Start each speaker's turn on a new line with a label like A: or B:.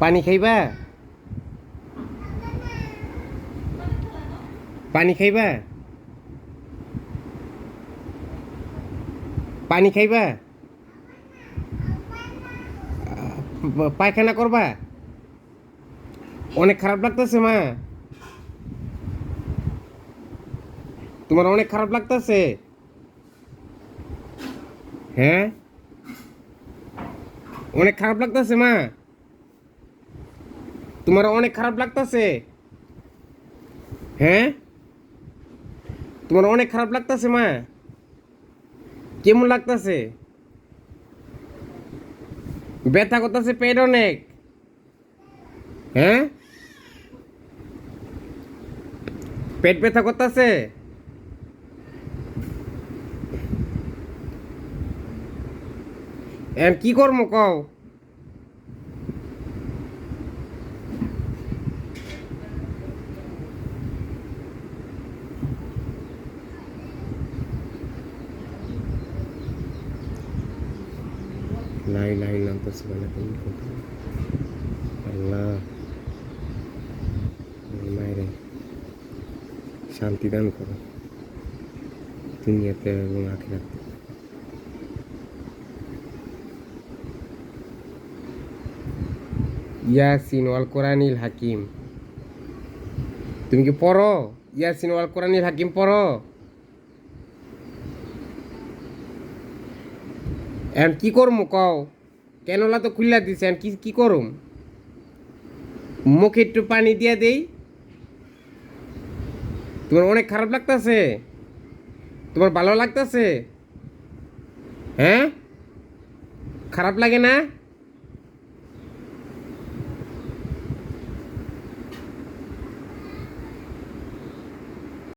A: পানি খাইবা? পানি খাইবা? পানি খাইবা? পায়খানা করবা? অনেক খারাপ লাগতেছে মা, তোমার অনেক খারাপ লাগতেছে? হ্যাঁ, অনেক খারাপ লাগতেছে মা, তোমার অনেক খারাপ লাগতেছে? হ্যাঁ, তোমার অনেক খারাপ লাগতেছে মা? কেমন লাগতেছে? ব্যথা করতেছে পেট অনেক? হ্যাঁ, পেট ব্যথা করতেছে? এর কি করবো কও? লাই লাই নামতেছে মানে আল্লাহ মায়েরে শান্তি দান করো দুনিয়াতে এবং আখিরাতে। ইয়াসিন ওয়াল কোরআনিল হাকিম, তুমি কি পড়ো? ইয়াসিন ওয়াল কোরআনিল হাকিম পড়ো? এখন কি করবো কও? কেনলা তো খুললা দিছে, এখন কি কি করুম? মুখে একটু পানি দিয়া দেই? তোমার অনেক খারাপ লাগতেছে? তোমার ভালো লাগতেছে? হ্যাঁ, খারাপ লাগে না?